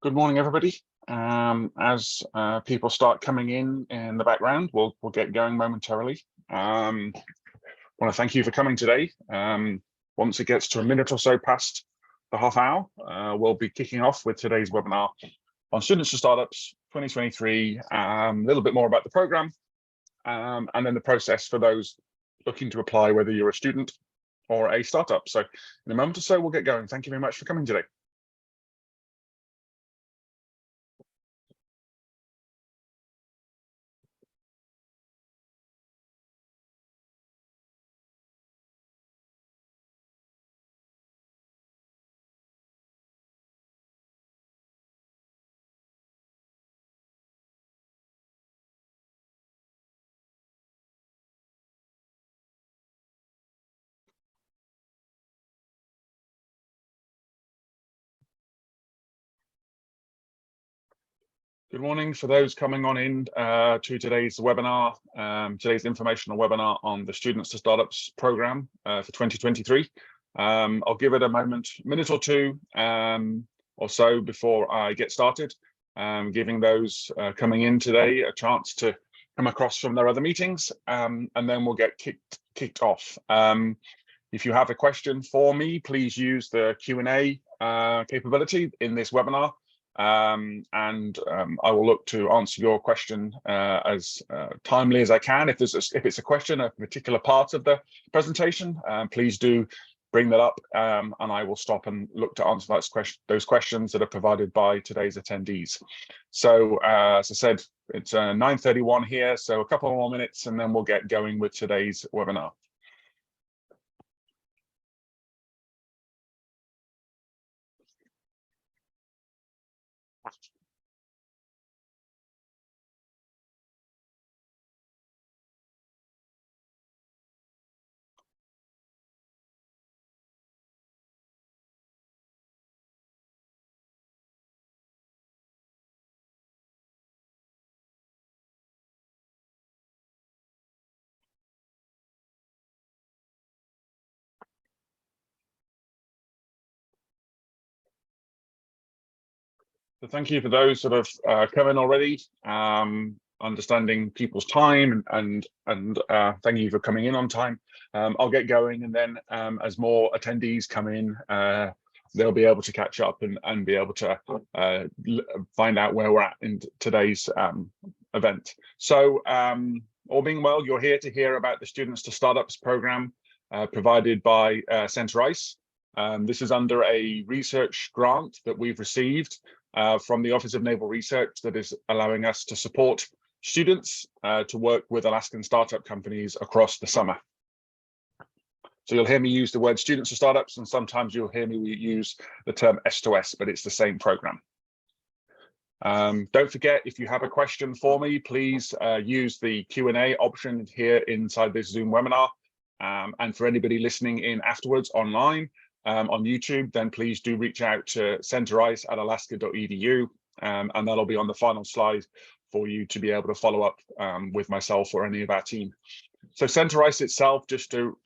Good morning, everybody. As people start coming in the background, we'll get going momentarily. I want to thank you for coming today. Once it gets to a minute or so past the half hour, we'll be kicking off with today's webinar on Students to Startups 2023, a little bit more about the program, and then the process for those looking to apply, whether you're a student or a startup. So in a moment or so, we'll get going. Thank you very much for coming today. Good morning for those coming on in to today's webinar, today's informational webinar on the Students to Startups program for 2023. I'll give it a minute or two or so before I get started, giving those coming in today a chance to come across from their other meetings, and then we'll get kicked off. If you have a question for me, please use the Q&A capability in this webinar. I will look to answer your question as timely as I can. If it's a question, a particular part of the presentation, please do bring that up, and I will stop and look to answer those questions that are provided by today's attendees. So as I said, it's 9:31 here, so a couple more minutes and then we'll get going with today's webinar. So thank you for those that have come in already, understanding people's time, and thank you for coming in on time. I'll get going, and then as more attendees come in, they'll be able to catch up and be able to find out where we're at in today's event. So all being well, you're here to hear about the Students to Startups program provided by Centre ICE. This is under a research grant that we've received from the Office of Naval Research that is allowing us to support students to work with Alaskan startup companies across the summer. So you'll hear me use the word Students to Startups, and sometimes you'll hear me use the term S2S, but it's the same program. Don't forget, if you have a question for me, please use the Q&A option here inside this Zoom webinar. And for anybody listening in afterwards online, on YouTube, then please do reach out to centreice@alaska.edu, and that'll be on the final slide for you to be able to follow up with myself or any of our team. So Centre ICE itself, just to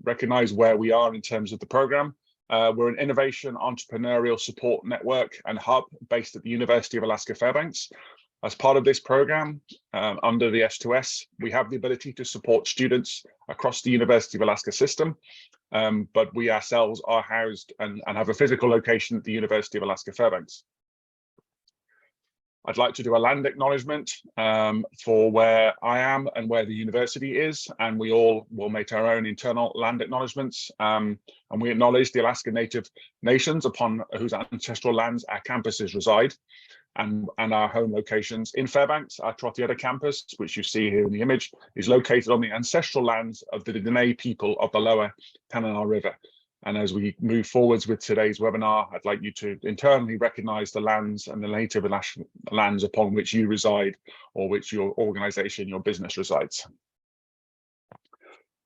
recognize where we are in terms of the program, we're an innovation entrepreneurial support network and hub based at the University of Alaska Fairbanks. As part of this program, under the S2S, we have the ability to support students across the University of Alaska system, but we ourselves are housed and have a physical location at the University of Alaska Fairbanks. I'd like to do a land acknowledgement for where I am and where the university is, and we all will make our own internal land acknowledgements. And we acknowledge the Alaska Native nations upon whose ancestral lands our campuses reside, and our home locations. In Fairbanks, our Trotietta campus, which you see here in the image, is located on the ancestral lands of the Dene people of the lower Tanana River. And as we move forwards with today's webinar, I'd like you to internally recognize the lands and the native lands upon which you reside, or which your organization, your business resides.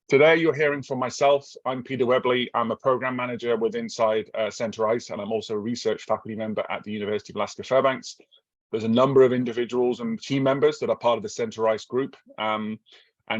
Today, you're hearing from myself. I'm Peter Webley. I'm a program manager with inside Centre ICE, and I'm also a research faculty member at the University of Alaska Fairbanks. There's a number of individuals and team members that are part of the Centre ICE group, and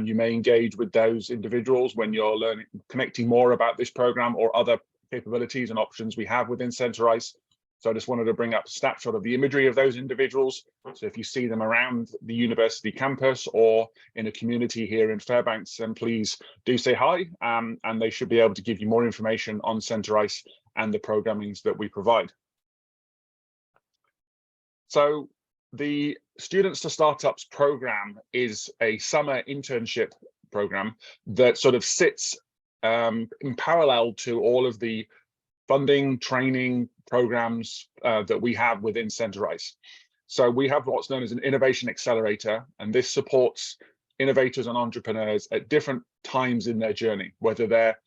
you may engage with those individuals when you're connecting more about this program or other capabilities and options we have within Centre ICE. So I just wanted to bring up a snapshot of the imagery of those individuals. So if you see them around the university campus or in a community here in Fairbanks, then please do say hi, and they should be able to give you more information on Center ICE and the programmings that we provide. So the Students to Startups program is a summer internship program that sort of sits in parallel to all of the funding, training programs that we have within Center ICE. So we have what's known as an innovation accelerator, and this supports innovators and entrepreneurs at different times in their journey, whether they're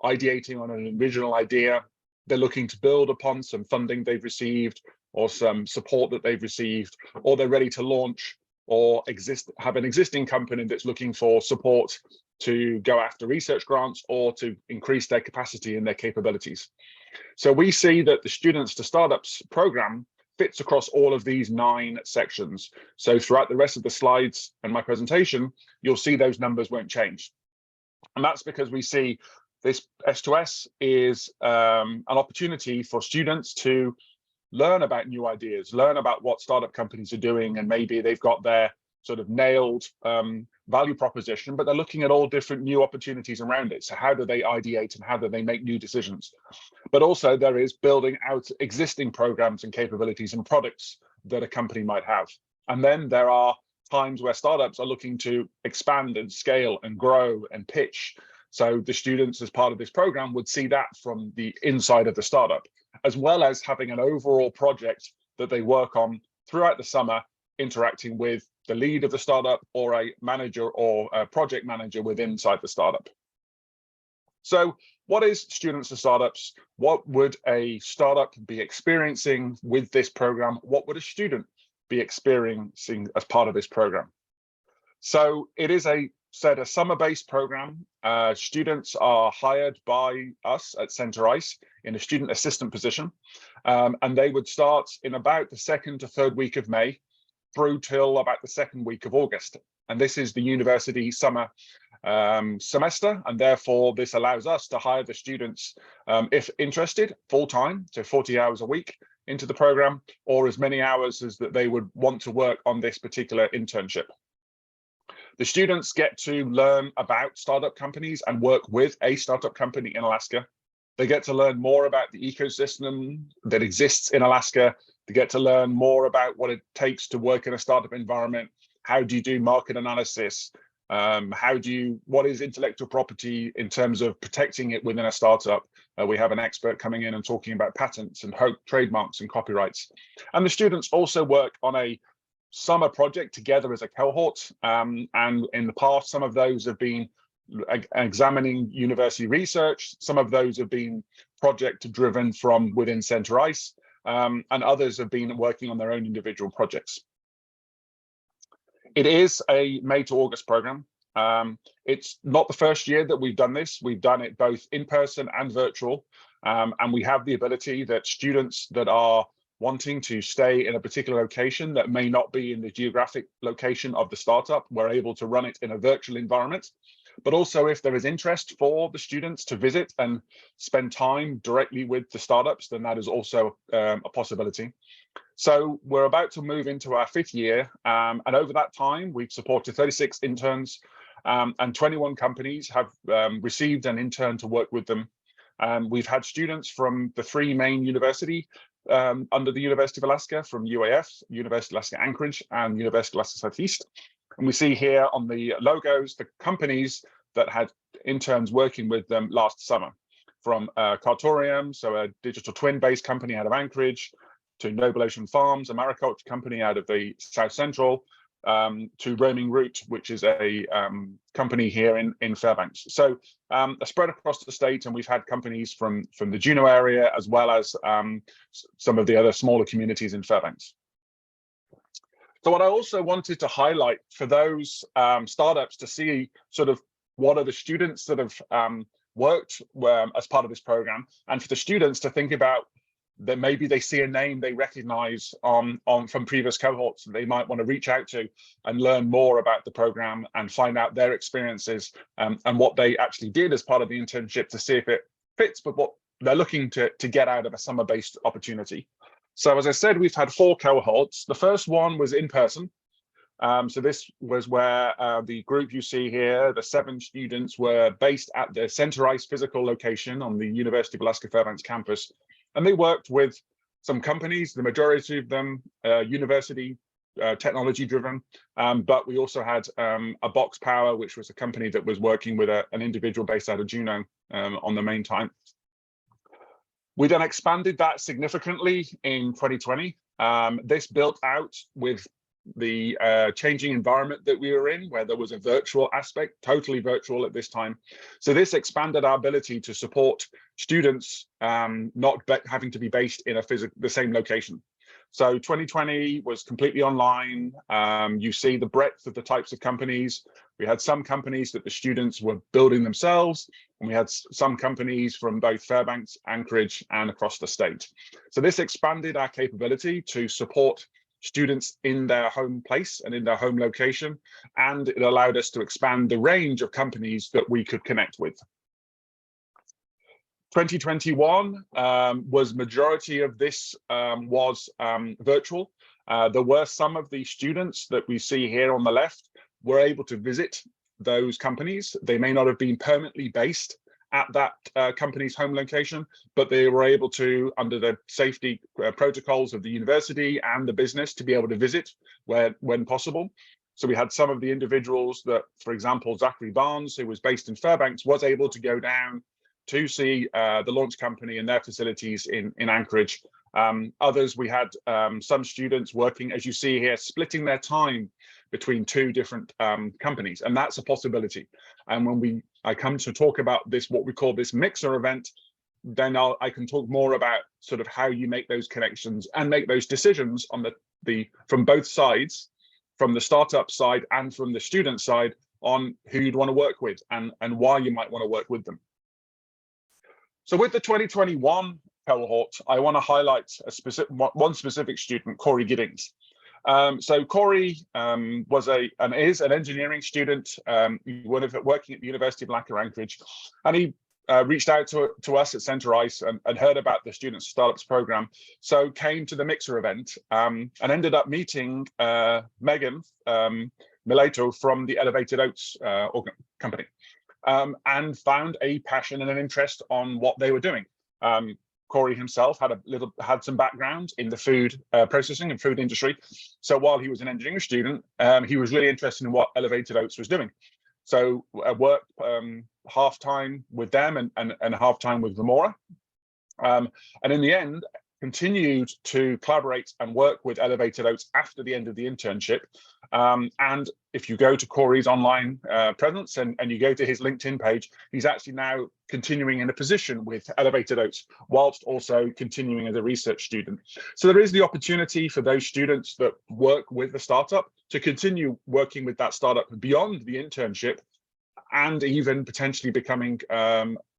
ideating on an original idea, they're looking to build upon some funding they've received or some support that they've received, or they're ready to launch or have an existing company that's looking for support to go after research grants or to increase their capacity and their capabilities. So we see that the Students to Startups program fits across all of these 9 sections. So throughout the rest of the slides and my presentation, you'll see those numbers won't change. And that's because we see this S2S is an opportunity for students to learn about new ideas, learn about what startup companies are doing, and maybe they've got their sort of nailed value proposition, but they're looking at all different new opportunities around it. So how do they ideate and how do they make new decisions? But also there is building out existing programs and capabilities and products that a company might have. And then there are times where startups are looking to expand and scale and grow and pitch. So the students as part of this program would see that from the inside of the startup, as well as having an overall project that they work on throughout the summer, interacting with the lead of the startup or a manager or a project manager within inside the startup. So what is Students to Startups? What would a startup be experiencing with this program? What would a student be experiencing as part of this program? So it is a summer-based program. Students are hired by us at Center ICE in a student assistant position, and they would start in about the 2nd to 3rd week of May through till about the 2nd week of August. And this is the university summer semester, and therefore this allows us to hire the students, if interested, full-time, so 40 hours a week into the program, or as many hours as that they would want to work on this particular internship. The students get to learn about startup companies and work with a startup company in Alaska. They get to learn more about the ecosystem that exists in Alaska. They get to learn more about what it takes to work in a startup environment. How do you do market analysis? What is intellectual property in terms of protecting it within a startup? We have an expert coming in and talking about patents and trademarks and copyrights. And the students also work on a summer project together as a cohort. And in the past, some of those have been examining university research. Some of those have been project driven from within Center ICE, and others have been working on their own individual projects. It is a May to August program. It's not the first year that we've done this. We've done it both in person and virtual. And we have the ability that students that are wanting to stay in a particular location that may not be in the geographic location of the startup, we're able to run it in a virtual environment. But also if there is interest for the students to visit and spend time directly with the startups, then that is also a possibility. So we're about to move into our 5th year, and over that time, we've supported 36 interns, and 21 companies have received an intern to work with them. We've had students from the 3 main universities under the University of Alaska, from UAF, University of Alaska Anchorage, and University of Alaska Southeast. And we see here on the logos the companies that had interns working with them last summer, from Cartorium, so a digital twin-based company out of Anchorage, to Noble Ocean Farms, a mariculture company out of the South Central, to Roaming Root, which is a company here in Fairbanks. So a spread across the state, and we've had companies from the Juneau area, as well as some of the other smaller communities in Fairbanks. So what I also wanted to highlight for those startups to see sort of what are the students that have worked as part of this program, and for the students to think about that maybe they see a name they recognize from previous cohorts that they might want to reach out to and learn more about the program and find out their experiences and what they actually did as part of the internship to see if it fits with what they're looking to get out of a summer-based opportunity. So as I said, we've had 4 cohorts. The first one was in person. So this was where the group you see here, the 7 students, were based at the centralized physical location on the University of Alaska Fairbanks campus. And they worked with some companies, the majority of them university technology driven, but we also had a Box Power, which was a company that was working with an individual based out of Juneau on the main time. We then expanded that significantly in 2020. This built out with the changing environment that we were in, where there was a virtual aspect, totally virtual at this time. So this expanded our ability to support students not having to be based in the same location. So 2020 was completely online. You see the breadth of the types of companies. We had some companies that the students were building themselves, and we had some companies from both Fairbanks, Anchorage, and across the state. So this expanded our capability to support students in their home place and in their home location, and it allowed us to expand the range of companies that we could connect with. 2021 was majority of this was virtual. There were some of the students that we see here on the left were able to visit those companies. They may not have been permanently based at that company's home location, but they were able to, under the safety protocols of the university and the business, to be able to visit when possible. So we had some of the individuals that, for example, Zachary Barnes, who was based in Fairbanks, was able to go down to see the launch company and their facilities in Anchorage. Others, we had some students working, as you see here, splitting their time between 2 different companies, and that's a possibility. And when I come to talk about this, what we call this mixer event, then I can talk more about sort of how you make those connections and make those decisions on from both sides, from the startup side and from the student side, on who you'd want to work with and why you might want to work with them. So with the 2021 cohort, I want to highlight one specific student, Corey Giddings. So Corey is an engineering student, working at the University of Alaska Anchorage, and he reached out to us at Center Ice and heard about the Student Startups program, so came to the Mixer event and ended up meeting Megan Mileto from the Elevated Oats company, and found a passion and an interest on what they were doing. Corey himself had some background in the food processing and food industry. So while he was an engineering student, he was really interested in what Elevated Oats was doing. So I worked half-time with them and half-time with Remora. And in the end, continued to collaborate and work with Elevated Oats after the end of the internship. And if you go to Corey's online presence and you go to his LinkedIn page, he's actually now continuing in a position with Elevated Oats, whilst also continuing as a research student. So there is the opportunity for those students that work with the startup to continue working with that startup beyond the internship, and even potentially becoming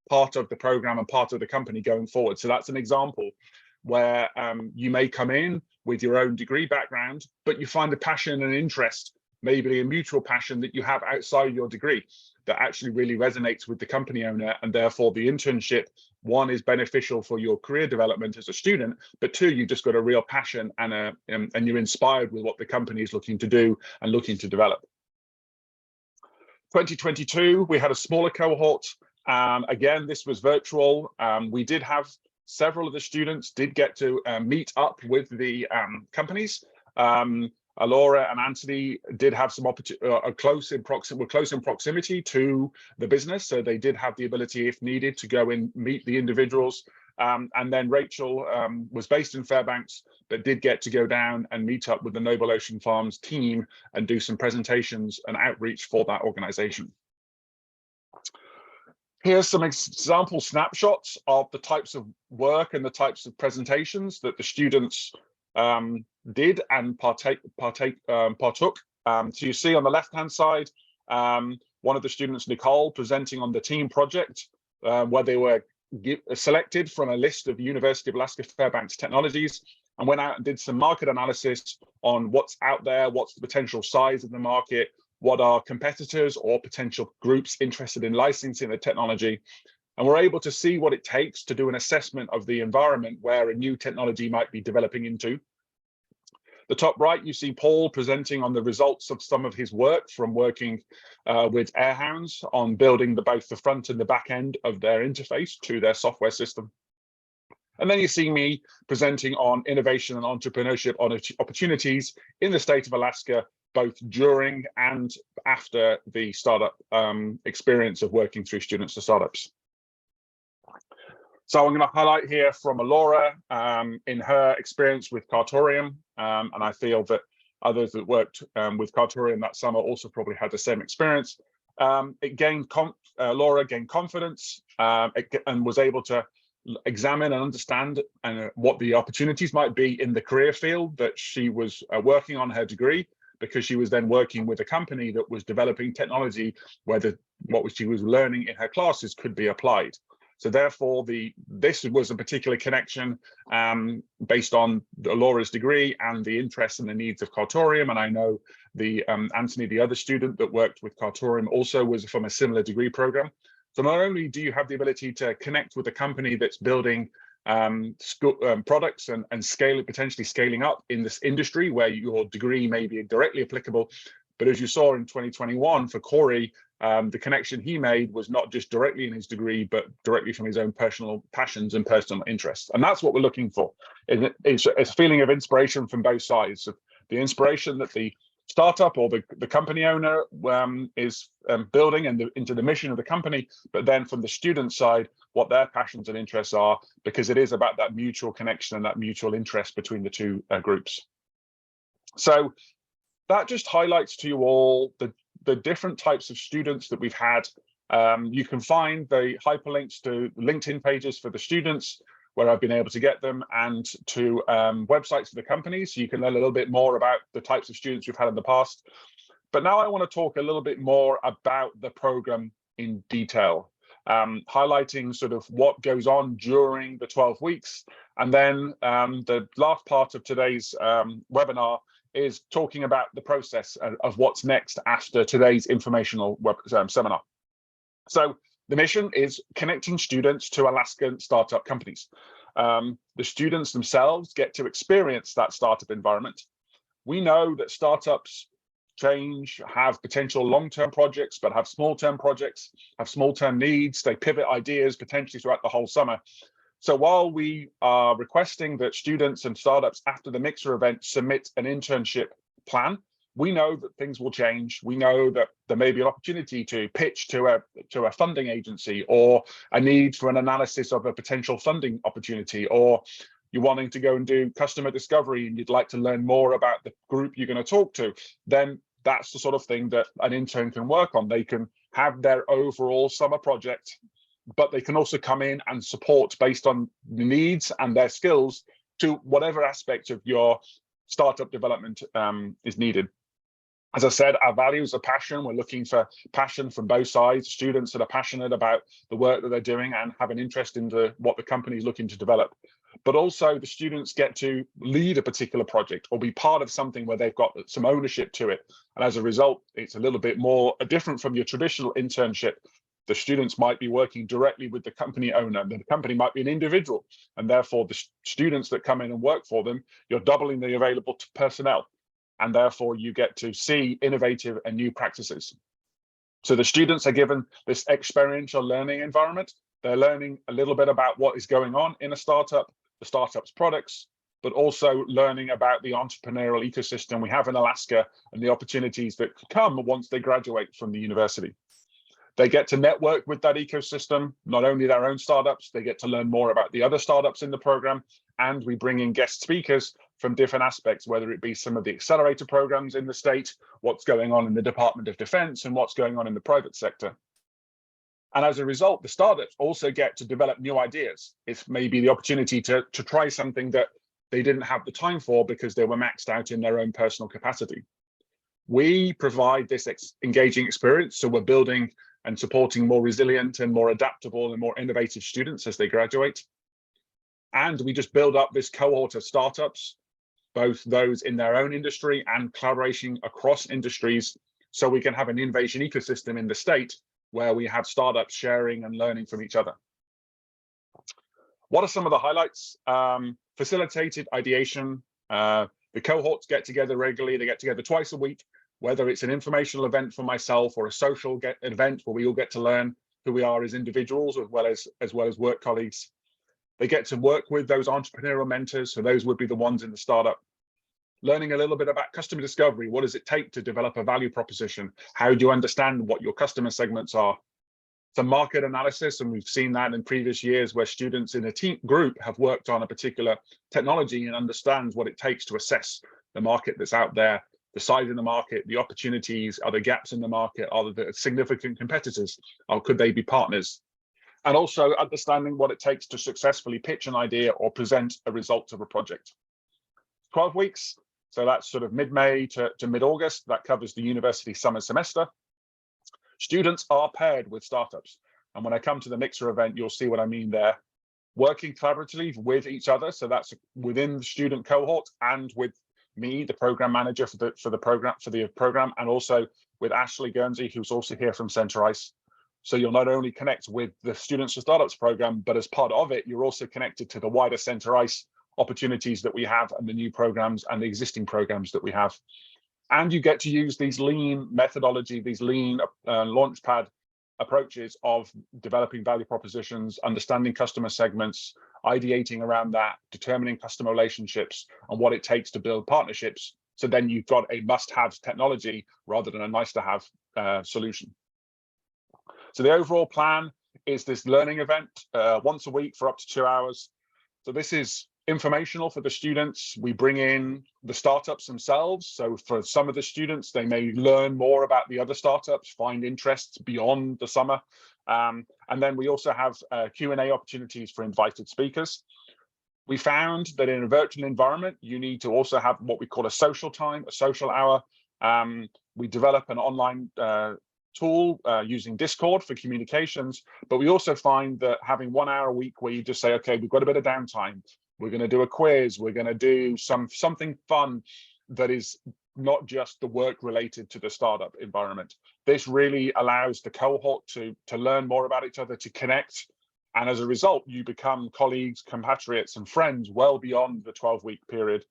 part of the program and part of the company going forward. So that's an example where you may come in with your own degree background, but you find a passion and interest, maybe a mutual passion that you have outside your degree that actually really resonates with the company owner, and therefore the internship, 1, is beneficial for your career development as a student, but 2, you've just got a real passion and you're inspired with what the company is looking to do and looking to develop. 2022, we had a smaller cohort. Again, this was virtual. We did have several of the students did get to meet up with the companies. Alora and Anthony did have some were close in proximity to the business, so they did have the ability, if needed, to go and meet the individuals. And then Rachel was based in Fairbanks, but did get to go down and meet up with the Noble Ocean Farms team and do some presentations and outreach for that organization. Here's some example snapshots of the types of work and the types of presentations that the students did and partook. So you see on the left-hand side, one of the students, Nicole, presenting on the team project, where they were selected from a list of University of Alaska Fairbanks technologies, and went out and did some market analysis on what's out there, what's the potential size of the market, what are competitors or potential groups interested in licensing the technology, And we're able to see what it takes to do an assessment of the environment where a new technology might be developing into. The top right, you see Paul presenting on the results of some of his work from working with Airhounds on building both the front and the back end of their interface to their software system. And then you see me presenting on innovation and entrepreneurship opportunities in the state of Alaska, both during and after the startup experience of working through students to startups. So I'm going to highlight here from Laura in her experience with Cartorium, and I feel that others that worked with Cartorium that summer also probably had the same experience. Laura gained confidence and was able to examine and understand what the opportunities might be in the career field that she was working on her degree, because she was then working with a company that was developing technology where what she was learning in her classes could be applied. So therefore, this was a particular connection based on Laura's degree and the interests and the needs of Cartorium. And I know Anthony, the other student that worked with Cartorium, also was from a similar degree program. So not only do you have the ability to connect with a company that's building products and potentially scaling up in this industry where your degree may be directly applicable, but as you saw in 2021 for Corey, the connection he made was not just directly in his degree, but directly from his own personal passions and personal interests. And that's what we're looking for. It's a feeling of inspiration from both sides. The inspiration that the startup or the company owner is building and into the mission of the company, but then from the student side, what their passions and interests are, because it is about that mutual connection and that mutual interest between the two groups. So that just highlights to you all the different types of students that we've had. You can find the hyperlinks to LinkedIn pages for the students where I've been able to get them, and to websites for the companies, so you can learn a little bit more about the types of students we've had in the past. But now I want to talk a little bit more about the program in detail, highlighting sort of what goes on during the 12 weeks. And then the last part of today's webinar is talking about the process of what's next after today's informational seminar. So the mission is connecting students to Alaskan startup companies. The students themselves get to experience that startup environment. We know that startups change, have potential long-term projects, but have small-term projects, have small-term needs. They pivot ideas potentially throughout the whole summer. So while we are requesting that students and startups after the Mixer event submit an internship plan, we know that things will change. We know that there may be an opportunity to pitch to a funding agency, or a need for an analysis of a potential funding opportunity, or you're wanting to go and do customer discovery and you'd like to learn more about the group you're going to talk to. Then that's the sort of thing that an intern can work on. They can have their overall summer project, but they can also come in and support based on the needs and their skills to whatever aspect of your startup development is needed. As I said, our values are passion. We're looking for passion from both sides, students that are passionate about the work that they're doing and have an interest in what the company is looking to develop. But also the students get to lead a particular project or be part of something where they've got some ownership to it. And as a result, it's a little bit more different from your traditional internship. The students might be working directly with the company owner. The company might be an individual, and therefore the students that come in and work for them, you're doubling the available personnel. And therefore you get to see innovative and new practices. So the students are given this experiential learning environment. They're learning a little bit about what is going on in a startup, the startup's products, but also learning about the entrepreneurial ecosystem we have in Alaska and the opportunities that could come once they graduate from the university. They get to network with that ecosystem, not only their own startups, they get to learn more about the other startups in the program, and we bring in guest speakers from different aspects, whether it be some of the accelerator programs in the state, what's going on in the Department of Defense, and what's going on in the private sector. And as a result, the startups also get to develop new ideas. It's maybe the opportunity to try something that they didn't have the time for because they were maxed out in their own personal capacity. We provide this engaging experience, so we're building and supporting more resilient and more adaptable and more innovative students as they graduate. And we just build up this cohort of startups, both those in their own industry and collaboration across industries, so we can have an innovation ecosystem in the state where we have startups sharing and learning from each other. What are some of the highlights? Facilitated ideation. The cohorts get together regularly. They get together twice a week, whether it's an informational event for myself or a social event where we all get to learn who we are as individuals as well as work colleagues. They get to work with those entrepreneurial mentors, so those would be the ones in the startup. Learning a little bit about customer discovery. What does it take to develop a value proposition? How do you understand what your customer segments are? Some market analysis, and we've seen that in previous years where students in a team group have worked on a particular technology and understands what it takes to assess the market that's out there, the size of the market, the opportunities, are there gaps in the market, are there significant competitors, or could they be partners? And also understanding what it takes to successfully pitch an idea or present a result of a project. 12 weeks, so that's sort of mid-May to mid-August. That covers the university summer semester. Students are paired with startups. And when I come to the Mixer event, you'll see what I mean there. Working collaboratively with each other. So that's within the student cohort and with me, the program manager for the program, and also with Ashley Guernsey, who's also here from Centre Ice. So you'll not only connect with the Students for Startups program, but as part of it, you're also connected to the wider Centre Ice opportunities that we have and the new programs and the existing programs that we have. And you get to use these lean methodology, these lean launchpad approaches of developing value propositions, understanding customer segments, ideating around that, determining customer relationships and what it takes to build partnerships. So then you've got a must-have technology rather than a nice-to-have solution. So the overall plan is this learning event once a week for up to 2 hours. So this is informational for the students. We bring in the startups themselves. So for some of the students, they may learn more about the other startups, find interests beyond the summer. And then we also have Q&A opportunities for invited speakers. We found that in a virtual environment, you need to also have what we call a social time, a social hour. We develop an online tool using Discord for communications, but we also find that having 1 hour a week where you just say, okay, we've got a bit of downtime, we're going to do a quiz, we're going to do something fun that is not just the work related to the startup environment. This really allows the cohort to learn more about each other, to connect, and as a result, you become colleagues, compatriots, and friends well beyond the 12-week period.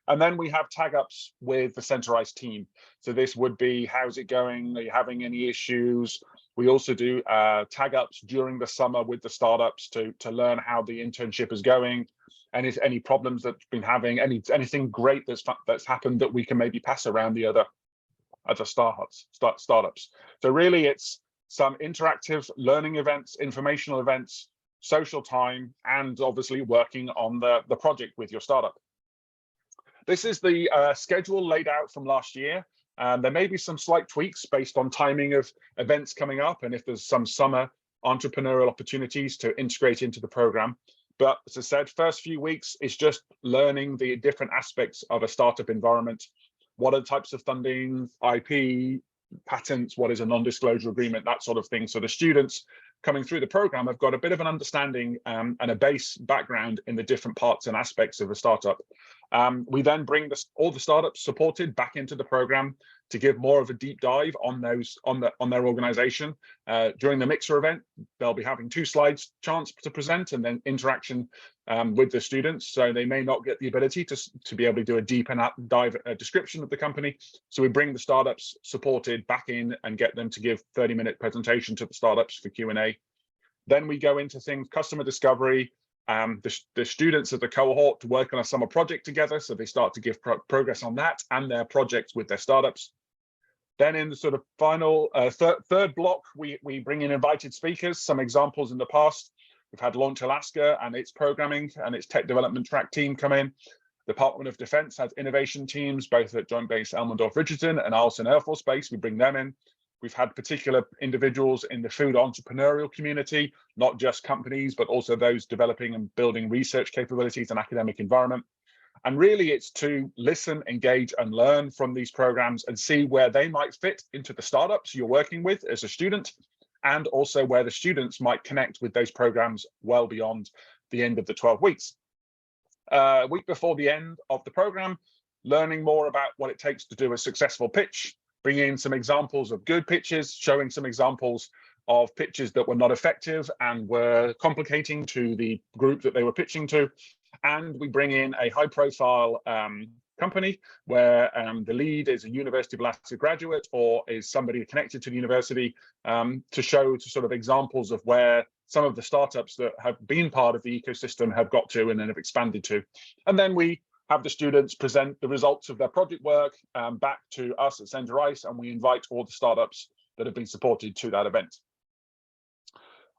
And then we have tag ups with the Centre Ice team. So this would be, how's it going? Are you having any issues? We also do tag ups during the summer with the startups to learn how the internship is going, and if any problems that you've been having, anything great that's happened that we can maybe pass around the other startups. So really it's some interactive learning events, informational events, social time, and obviously working on the project with your startup. This is the schedule laid out from last year. There may be some slight tweaks based on timing of events coming up and if there's some summer entrepreneurial opportunities to integrate into the program. But as I said, first few weeks is just learning the different aspects of a startup environment. What are the types of funding, IP, patents, what is a non-disclosure agreement, that sort of thing. So the students coming through the program have got a bit of an understanding and a base background in the different parts and aspects of a startup. We then bring all the startups supported back into the program to give more of a deep dive on their organization. During the Mixer event, they'll be having 2 slides chance to present and then interaction with the students. So they may not get the ability to be able to do a deep and dive description of the company. So we bring the startups supported back in and get them to give 30-minute presentation to the startups for Q&A. Then we go into things, customer discovery. The students of the cohort work on a summer project together, so they start to give progress on that and their projects with their startups. Then in the sort of final third block, we bring in invited speakers. Some examples in the past, we've had Launch Alaska and its programming and its tech development track team come in. The Department of Defense has innovation teams, both at Joint Base Elmendorf-Richardson and Arlington Air Force Base. We bring them in. We've had particular individuals in the food entrepreneurial community, not just companies, but also those developing and building research capabilities and academic environment. And really it's to listen, engage, and learn from these programs and see where they might fit into the startups you're working with as a student, and also where the students might connect with those programs well beyond the end of the 12 weeks. A week before the end of the program, learning more about what it takes to do a successful pitch, bringing in some examples of good pitches, showing some examples of pitches that were not effective and were complicating to the group that they were pitching to. And we bring in a high-profile company where the lead is a University of Alaska graduate or is somebody connected to the university to show sort of examples of where some of the startups that have been part of the ecosystem have got to and then have expanded to. And then we have the students present the results of their project work back to us at Center ICE, and we invite all the startups that have been supported to that event.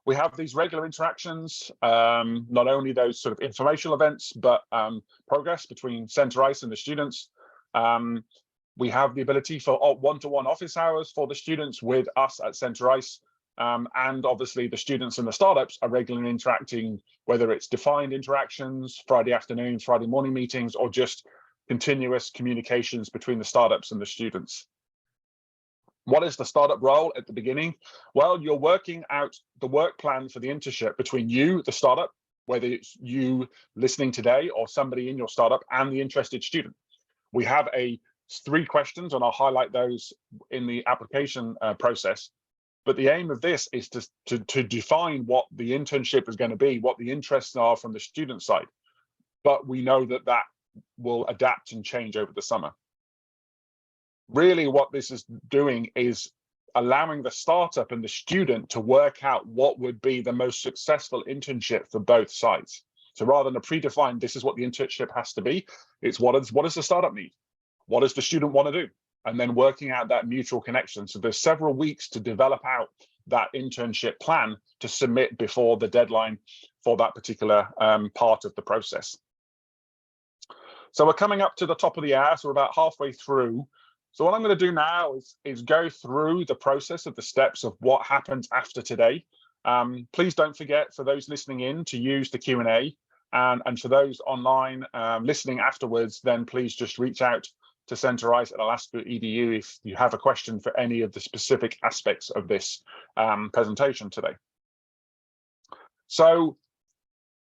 We have these regular interactions, not only those sort of informational events, but progress between Center ICE and the students. We have the ability for one-to-one office hours for the students with us at Center ICE. And obviously the students and the startups are regularly interacting, whether it's defined interactions, Friday afternoon, Friday morning meetings, or just continuous communications between the startups and the students. What is the startup role at the beginning? Well, you're working out the work plan for the internship between you, the startup, whether it's you listening today or somebody in your startup, and the interested student. We have 3 questions, and I'll highlight those in the application process. But the aim of this is to define what the internship is going to be, what the interests are from the student side. But we know that that will adapt and change over the summer. Really, what this is doing is allowing the startup and the student to work out what would be the most successful internship for both sides. So rather than a predefined, this is what the internship has to be, it's what does the startup need? What does the student want to do? And then working out that mutual connection. So there's several weeks to develop out that internship plan to submit before the deadline for that particular part of the process. So we're coming up to the top of the hour, so we're about halfway through. So what I'm going to do now is go through the process of the steps of what happens after today. Please don't forget, for those listening in, to use the Q&A. And for those online listening afterwards, then please just reach out to Center ICE at Alaska.edu if you have a question for any of the specific aspects of this presentation today. So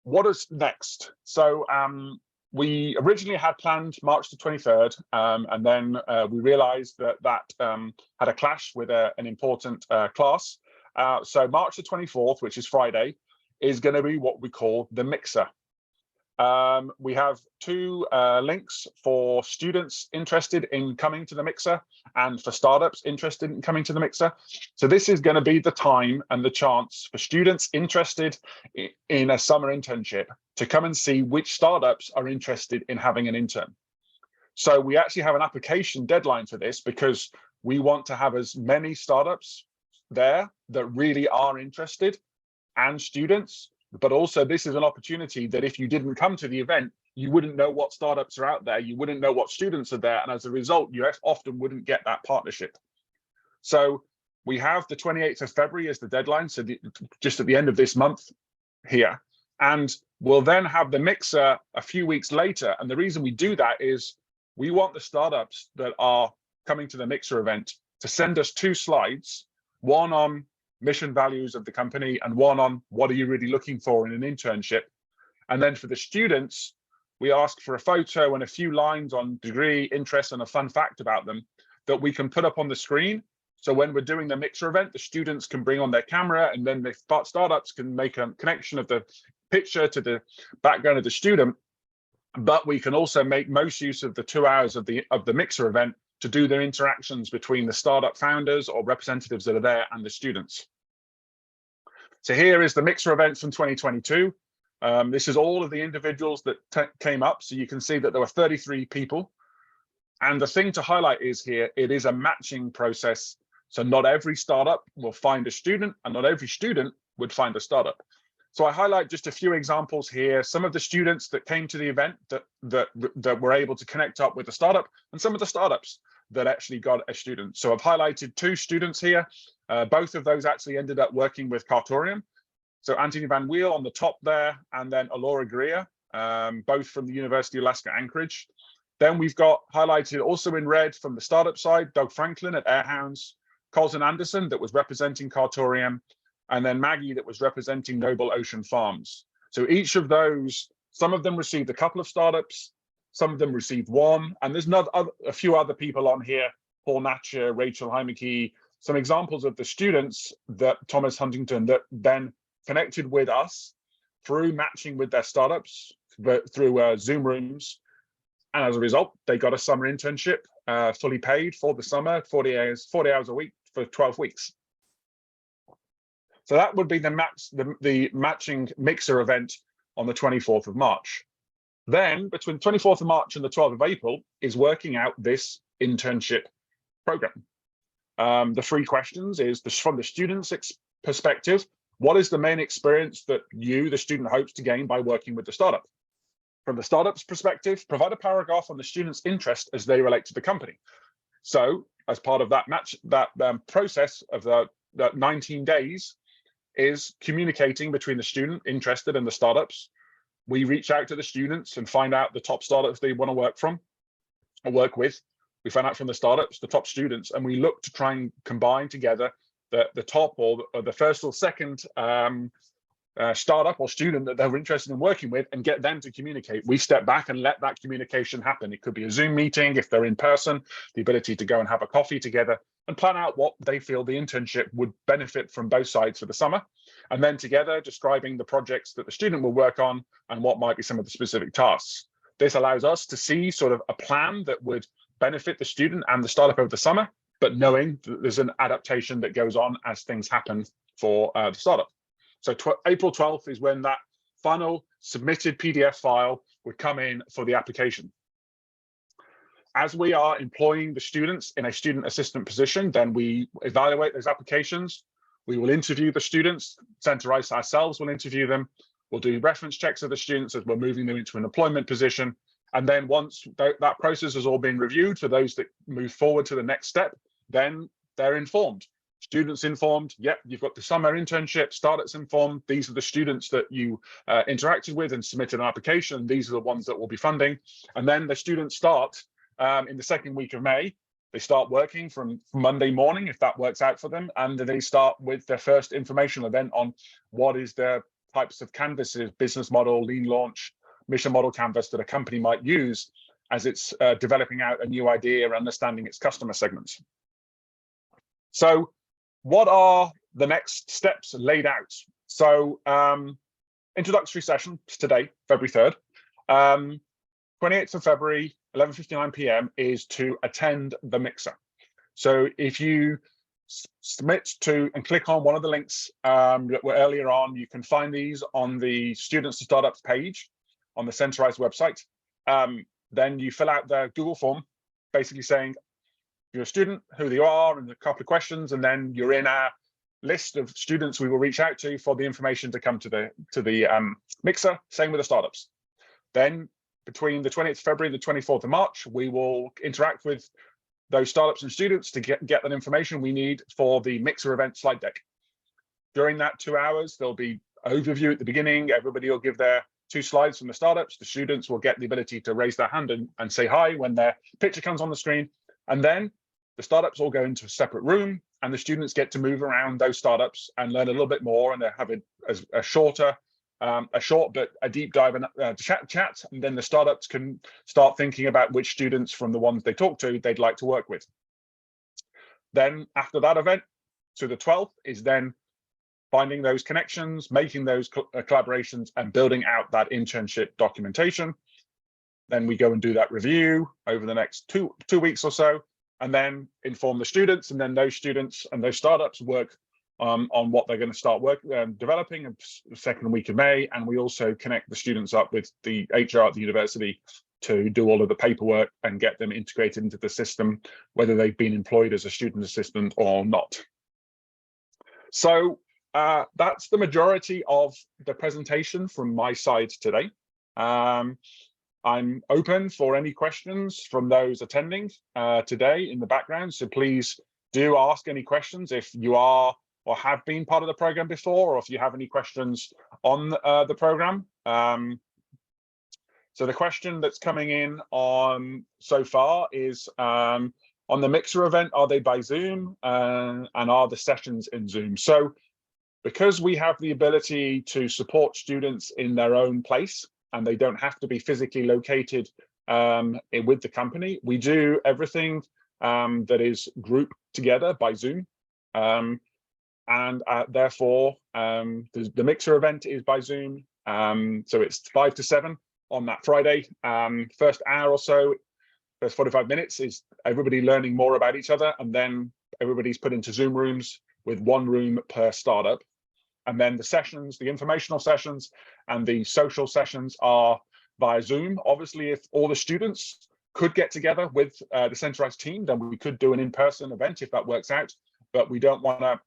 what is next? So we originally had planned March the 23rd, and then we realized that had a clash with an important class. So March the 24th, which is Friday, is going to be what we call the mixer. We have 2 links for students interested in coming to the mixer and for startups interested in coming to the mixer. So this is going to be the time and the chance for students interested in a summer internship to come and see which startups are interested in having an intern. So we actually have an application deadline for this because we want to have as many startups there that really are interested and students. But also this is an opportunity that if you didn't come to the event, you wouldn't know what startups are out there, you wouldn't know what students are there, and as a result, you often wouldn't get that partnership. So we have the 28th of February as the deadline, so just at the end of this month here, and we'll then have the mixer a few weeks later. And the reason we do that is we want the startups that are coming to the mixer event to send us 2 slides, one on mission values of the company and one on what are you really looking for in an internship. And then for the students, we ask for a photo and a few lines on degree, interest, and a fun fact about them that we can put up on the screen. So when we're doing the mixer event, the students can bring on their camera, and then the startups can make a connection of the picture to the background of the student. But we can also make most use of the 2 hours of the mixer event to do their interactions between the startup founders or representatives that are there and the students. So here is the mixer event from 2022. This is all of the individuals that came up. So you can see that there were 33 people. And the thing to highlight is here, it is a matching process. So not every startup will find a student, and not every student would find a startup. So I highlight just a few examples here. Some of the students that came to the event that were able to connect up with the startup, and some of the startups that actually got a student. So I've highlighted 2 students here. Both of those actually ended up working with Cartorium. So Anthony Van Weel on the top there, and then Alora Greer, both from the University of Alaska Anchorage. Then we've got highlighted also in red from the startup side, Doug Franklin at Airhounds, Colson Anderson that was representing Cartorium, and then Maggie that was representing Noble Ocean Farms. So each of those, some of them received a couple of startups, some of them received 1, and there's a few other people on here, Paul Natcher, Rachel Heimeke, some examples of the students that Thomas Huntington that then connected with us through matching with their startups, through Zoom rooms. And as a result, they got a summer internship, fully paid for the summer, 40 hours a week for 12 weeks. So that would be the matching mixer event on the 24th of March. Then between the 24th of March and the 12th of April is working out this internship program. The 3 questions is from the student's perspective, what is the main experience that you, the student, hopes to gain by working with the startup? From the startup's perspective, provide a paragraph on the student's interest as they relate to the company. So as part of that process of that 19 days is communicating between the student interested and the startups. We reach out to the students and find out the top startups they want to work from or work with. We find out from the startups, the top students, and we look to try and combine together the top or the first or second startup or student that they're interested in working with and get them to communicate. We step back and let that communication happen. It could be a Zoom meeting if they're in person, the ability to go and have a coffee together and plan out what they feel the internship would benefit from both sides for the summer. And then together describing the projects that the student will work on and what might be some of the specific tasks. This allows us to see sort of a plan that would benefit the student and the startup over the summer, but knowing that there's an adaptation that goes on as things happen for the startup. So April 12th is when that final submitted PDF file would come in for the application. As we are employing the students in a student assistant position, then we evaluate those applications. We will interview the students, Centerize ourselves will interview them. We'll do reference checks of the students as we're moving them into an employment position. And then once that process has all been reviewed for those that move forward to the next step, then they're informed. Students informed, yep, you've got the summer internship, startups informed, these are the students that you interacted with and submitted an application, these are the ones that will be funding. And then the students start in the second week of May. They start working from Monday morning, if that works out for them, and they start with their first informational event on what is their types of canvases, business model, lean launch, mission model canvas that a company might use as it's developing out a new idea or understanding its customer segments. So what are the next steps laid out? So introductory session today, February 3rd. 28th of February, 11:59 p.m. is to attend the mixer. So if you submit to and click on one of the links that were earlier on, you can find these on the Students to Startups page on the Centerize website. Then you fill out the Google form, basically saying you're a student, who you are, and a couple of questions, and then you're in our list of students we will reach out to for the information to come to the mixer. Same with the startups. Then between the 20th of February and the 24th of March, we will interact with those startups and students to get that information we need for the mixer event slide deck. During that 2 hours, there'll be overview at the beginning. Everybody will give their 2 slides from the startups. The students will get the ability to raise their hand and say hi when their picture comes on the screen. And then the startups all go into a separate room and the students get to move around those startups and learn a little bit more, and they have a short but a deep dive and chat, and then the startups can start thinking about which students from the ones they talk to they'd like to work with. Then after that event, to the 12th, is then finding those connections, making those collaborations, and building out that internship documentation. Then we go and do that review over the next two weeks or so, and then inform the students, and then those students and those startups work on what they're going to start developing in the second week of May. And we also connect the students up with the HR at the university to do all of the paperwork and get them integrated into the system, whether they've been employed as a student assistant or not. So that's the majority of the presentation from my side today. I'm open for any questions from those attending today in the background, so please do ask any questions if you are or have been part of the program before, or if you have any questions on the program. So the question that's coming in on so far is on the mixer event, are they by Zoom and are the sessions in Zoom? So because we have the ability to support students in their own place and they don't have to be physically located with the company, we do everything that is grouped together by Zoom. And therefore, the mixer event is by Zoom. So it's 5 to 7 on that Friday. First hour or so, first 45 minutes is everybody learning more about each other, and then everybody's put into Zoom rooms with one room per startup. And then the sessions, the informational sessions and the social sessions are via Zoom. Obviously, if all the students could get together with the centralized team, then we could do an in-person event if that works out. But we don't want to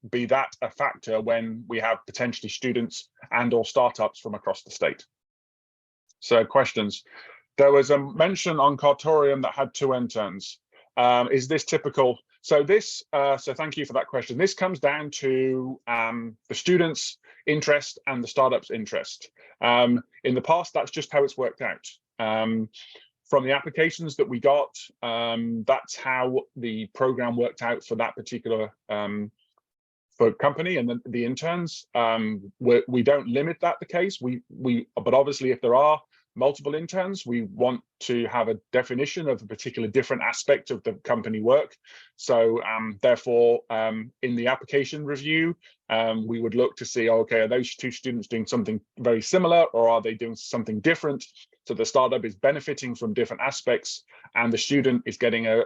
be that a factor when we have potentially students and or startups from across the state. So questions. There was a mention on Cartorium that had 2 interns. Is this typical? So this, so thank you for that question. This comes down to the students' interest and the startup's interest. In the past, that's just how it's worked out. From the applications that we got, that's how the program worked out for that particular for company and the interns. We don't limit that the case. But obviously, if there are multiple interns, we want to have a definition of a particular different aspect of the company work. So therefore, in the application review, we would look to see, okay, are those 2 students doing something very similar, or are they doing something different? So the startup is benefiting from different aspects, and the student is getting a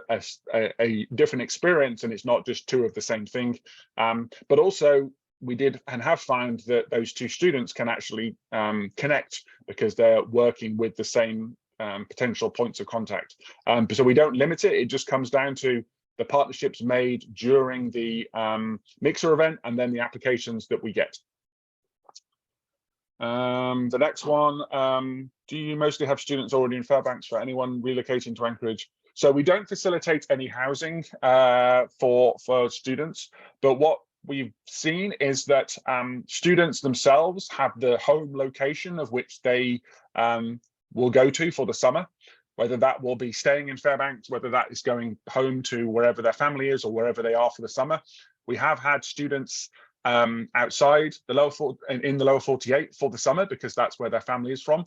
different experience, and it's not just 2 of the same thing. But also, we did and have found that those 2 students can actually connect because they're working with the same potential points of contact. So we don't limit it. It just comes down to the partnerships made during the mixer event and then the applications that we get. The next one, do you mostly have students already in Fairbanks for anyone relocating to Anchorage? So we don't facilitate any housing for students, but what we've seen is that students themselves have the home location of which they will go to for the summer, whether that will be staying in Fairbanks, whether that is going home to wherever their family is or wherever they are for the summer. We have had students outside the in the lower 48 for the summer because that's where their family is from.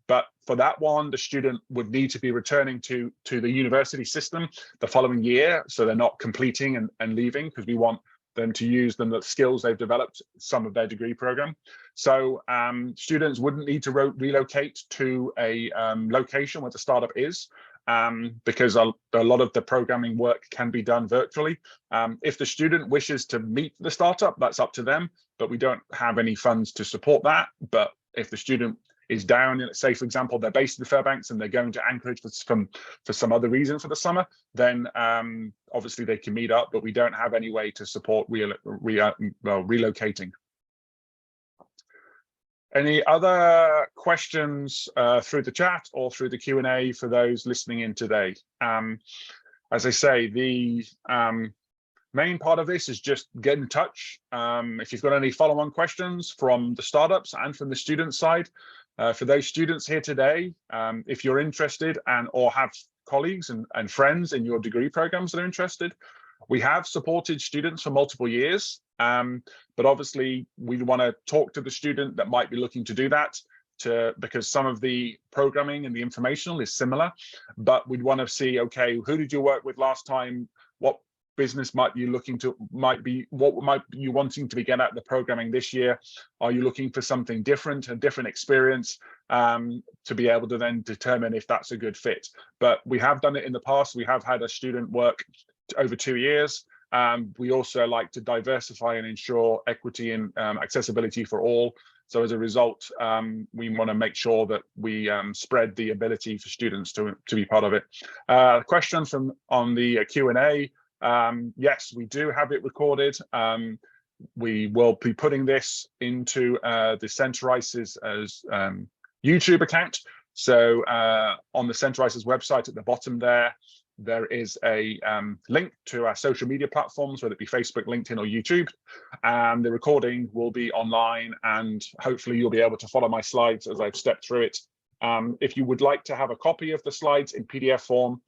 But for that one, the student would need to be returning to the university system the following year, so they're not completing and leaving, because we want them to use the skills they've developed some of their degree program. So students wouldn't need to relocate to a location where the startup is, because a lot of the programming work can be done virtually. If the student wishes to meet the startup, that's up to them, but we don't have any funds to support that. But if the student is down, say for example, they're based in Fairbanks and they're going to Anchorage for some other reason for the summer, then obviously they can meet up, but we don't have any way to support relocating. Any other questions through the chat or through the Q&A for those listening in today? As I say, the main part of this is just get in touch. If you've got any follow-on questions from the startups and from the student side, for those students here today, if you're interested or have colleagues and friends in your degree programs that are interested, we have supported students for multiple years, but obviously we want to talk to the student that might be looking to do that, because some of the programming and the informational is similar, but we'd want to see, okay, who did you work with last time? What business might you wanting to get at the programming this year? Are you looking for something different, a different experience, to be able to then determine if that's a good fit? But we have done it in the past. We have had a student work over 2 years. We also like to diversify and ensure equity and accessibility for all. So as a result, we want to make sure that we spread the ability for students to be part of it. Question on the Q&A. Yes, we do have it recorded. We will be putting this into the Centerice's YouTube account. So on the Centerice's website at the bottom there is a link to our social media platforms, whether it be Facebook, LinkedIn, or YouTube. And the recording will be online, and hopefully you'll be able to follow my slides as I've stepped through it. If you would like to have a copy of the slides in PDF form,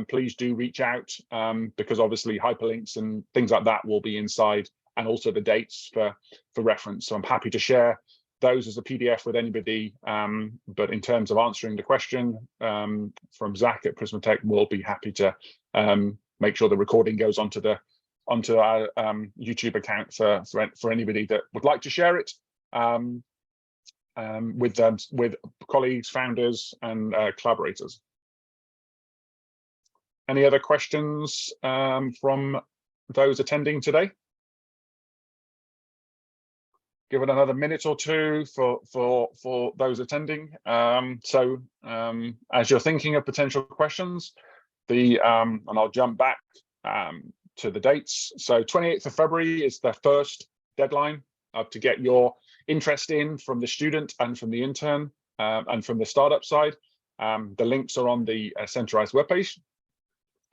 please do reach out, because obviously hyperlinks and things like that will be inside, and also the dates for reference. So I'm happy to share those as a PDF with anybody, but in terms of answering the question from Zach at Prismatech, we'll be happy to make sure the recording goes onto the onto our YouTube account for anybody that would like to share it with colleagues, founders, and collaborators. Any other questions from those attending today? Give it another minute or two for those attending. As you're thinking of potential questions, and I'll jump back to the dates. So 28th of February is the first deadline to get your interest in from the student and from the intern and from the startup side. The links are on the centralized webpage.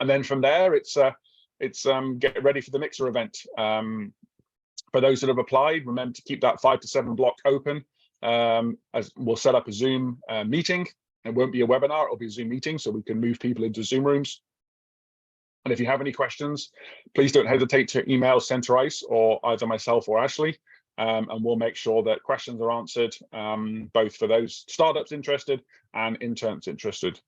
And then from there, it's get ready for the Mixer event. For those that have applied, remember to keep that 5 to 7 block open, as we'll set up a Zoom meeting. It won't be a webinar, it'll be a Zoom meeting, so we can move people into Zoom rooms. And if you have any questions, please don't hesitate to email Centerice or either myself or Ashley, and we'll make sure that questions are answered, both for those startups interested and interns interested.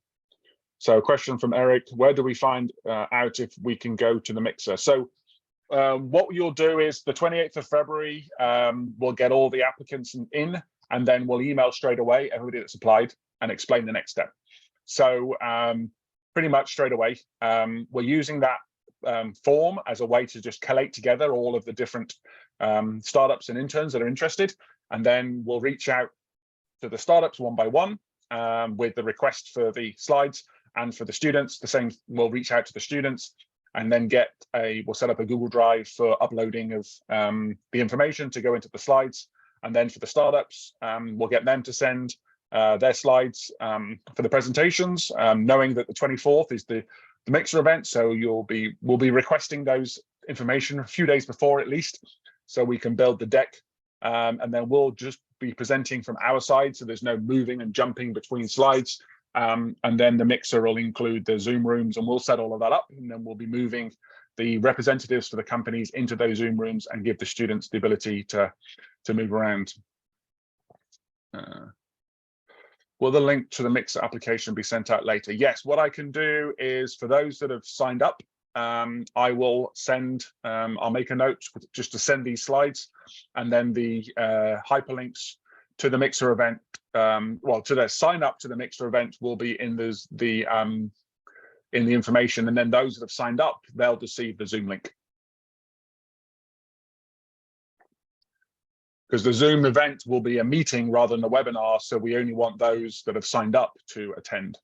So a question from Eric, where do we find out if we can go to the Mixer? So what you'll do is the 28th of February, we'll get all the applicants in, and then we'll email straight away everybody that's applied and explain the next step. So pretty much straight away, we're using that form as a way to just collate together all of the different startups and interns that are interested, and then we'll reach out to the startups one by one with the request for the slides, and for the students, the same. We'll reach out to the students and then we'll set up a Google Drive for uploading of the information to go into the slides. And then for the startups, we'll get them to send their slides for the presentations, knowing that the 24th is the Mixer event. So we'll be requesting those information a few days before at least, so we can build the deck. And then we'll just be presenting from our side, so there's no moving and jumping between slides. And then the Mixer will include the Zoom rooms, and we'll set all of that up, and then we'll be moving the representatives for the companies into those Zoom rooms and give the students the ability to move around. Will the link to the Mixer application be sent out later? Yes, what I can do is for those that have signed up, I will send, I'll make a note just to send these slides, and then the hyperlinks to the Mixer event, well, to their sign up to the Mixer event will be in the information, and then those that have signed up, they'll receive the Zoom link. Because the Zoom event will be a meeting rather than a webinar, so we only want those that have signed up to attend.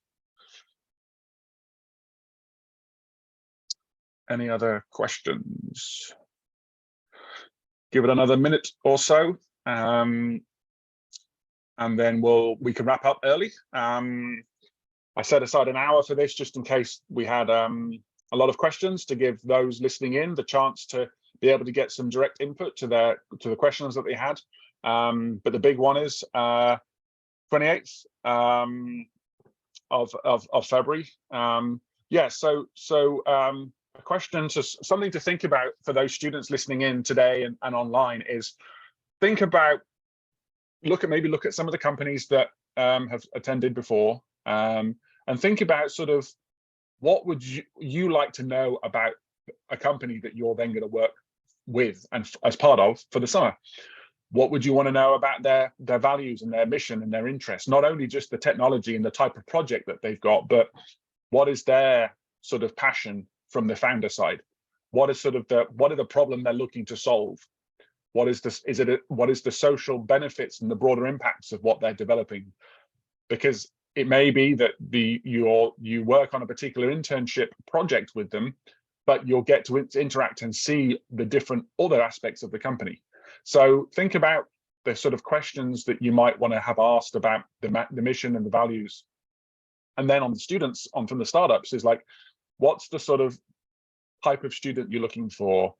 Any other questions? Give it another minute or so. And then we can wrap up early. I set aside an hour for this just in case we had a lot of questions, to give those listening in the chance to be able to get some direct input to the questions that they had. But the big one is 28th of February. Yeah, so a question, something to think about for those students listening in today and online is think about, maybe look at some of the companies that have attended before, and think about sort of what would you like to know about a company that you're then going to work with and as part of for the summer. What would you want to know about their values and their mission and their interests? Not only just the technology and the type of project that they've got, but what is their sort of passion from the founder side? What is sort of what are the problem they're looking to solve? What is this? What is the social benefits and the broader impacts of what they're developing? Because it may be that you work on a particular internship project with them, but you'll get to interact and see the different other aspects of the company. So think about the sort of questions that you might want to have asked about the mission and the values. And then on the students, from the startups, is like, what's the sort of type of student you're looking for?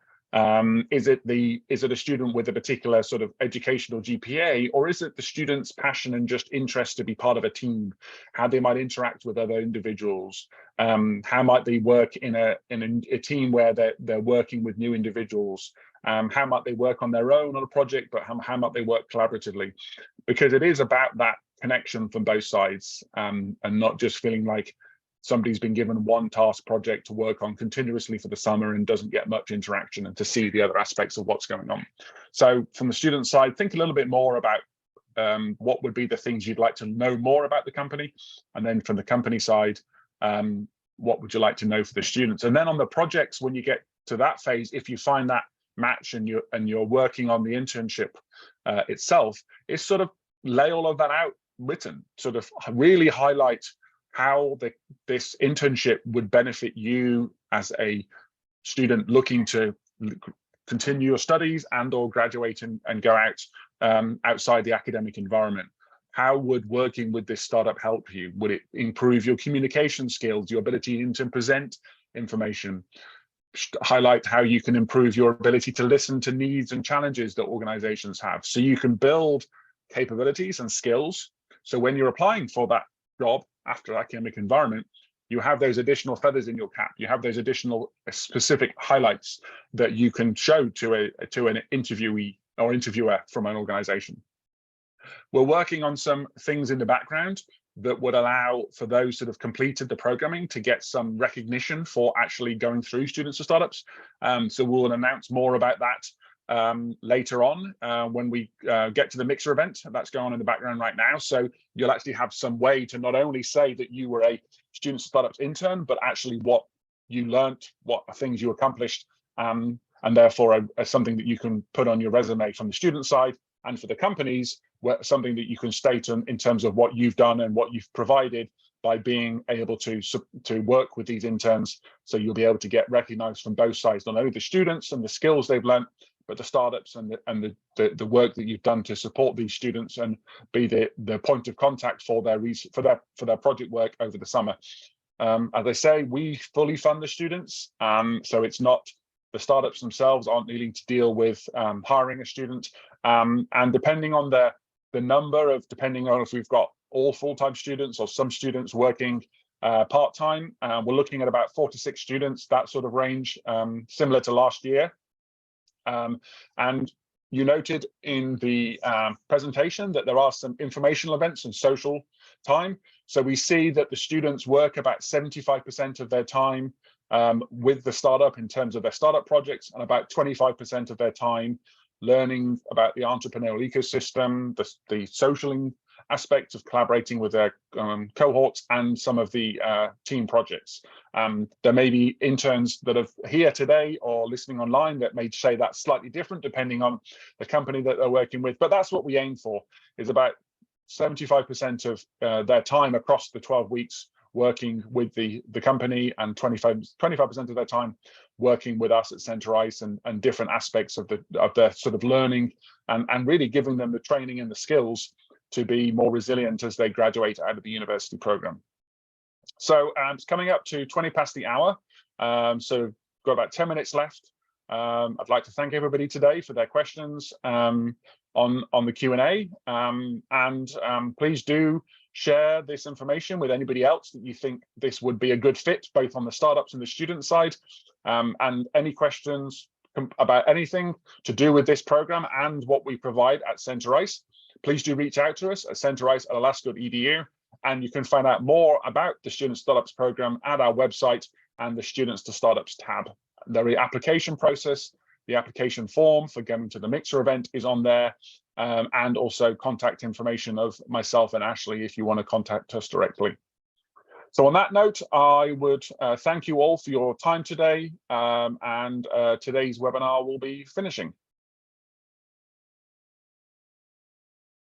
Is it a student with a particular sort of educational GPA, or is it the student's passion and just interest to be part of a team? How they might interact with other individuals? How might they work in a team where they're working with new individuals? How might they work on their own on a project, but how might they work collaboratively? Because it is about that connection from both sides, and not just feeling like somebody's been given one task project to work on continuously for the summer and doesn't get much interaction and to see the other aspects of what's going on. So from the student side, think a little bit more about what would be the things you'd like to know more about the company. And then from the company side, what would you like to know for the students? And then on the projects, when you get to that phase, if you find that match and you're working on the internship itself, it's sort of lay all of that out written, sort of really highlight how this internship would benefit you as a student looking to continue your studies and or graduate and go out outside the academic environment. How would working with this startup help you? Would it improve your communication skills, your ability to present information? Highlight how you can improve your ability to listen to needs and challenges that organizations have, so you can build capabilities and skills. So when you're applying for that job after academic environment, you have those additional feathers in your cap. You have those additional specific highlights that you can show to an interviewee or interviewer from an organization. We're working on some things in the background that would allow for those that have completed the programming to get some recognition for actually going through Students to Startups. So we'll announce more about that later on when we get to the Mixer event. That's going on in the background right now. So you'll actually have some way to not only say that you were a Students to Startups intern, but actually what you learned, what things you accomplished, and therefore something that you can put on your resume from the student side, and for the companies, something that you can state in terms of what you've done and what you've provided by being able to work with these interns. So you'll be able to get recognized from both sides, not only the students and the skills they've learned, but the startups and the work that you've done to support these students and be the point of contact for their project work over the summer. As I say, we fully fund the students, so it's not, the startups themselves aren't needing to deal with hiring a student, and depending on depending on if we've got all full-time students or some students working part-time, we're looking at about 4 to 6 students, that sort of range, similar to last year. And you noted in the presentation that there are some informational events and social time. So we see that the students work about 75% of their time with the startup in terms of their startup projects, and about 25% of their time learning about the entrepreneurial ecosystem, the social aspects of collaborating with their cohorts, and some of the team projects. There may be interns that are here today or listening online that may say that's slightly different depending on the company that they're working with, but that's what we aim for, is about 75% of their time across the 12 weeks working with the company, and 25% of their time working with us at Center ICE and different aspects of their sort of learning, and really giving them the training and the skills to be more resilient as they graduate out of the university program. So it's coming up to 20 past the hour, so got about 10 minutes left. I'd like to thank everybody today for their questions on the Q&A, and please do share this information with anybody else that you think this would be a good fit, both on the startups and the student side. And any questions about anything to do with this program and what we provide at Center ICE, please do reach out to us at centerice@alaska.edu, and you can find out more about the Student Startups program at our website and the Students to Startups tab. The application process, the application form for going to the Mixer event is on there, and also contact information of myself and Ashley if you want to contact us directly. So on that note, I would thank you all for your time today, and today's webinar will be finishing.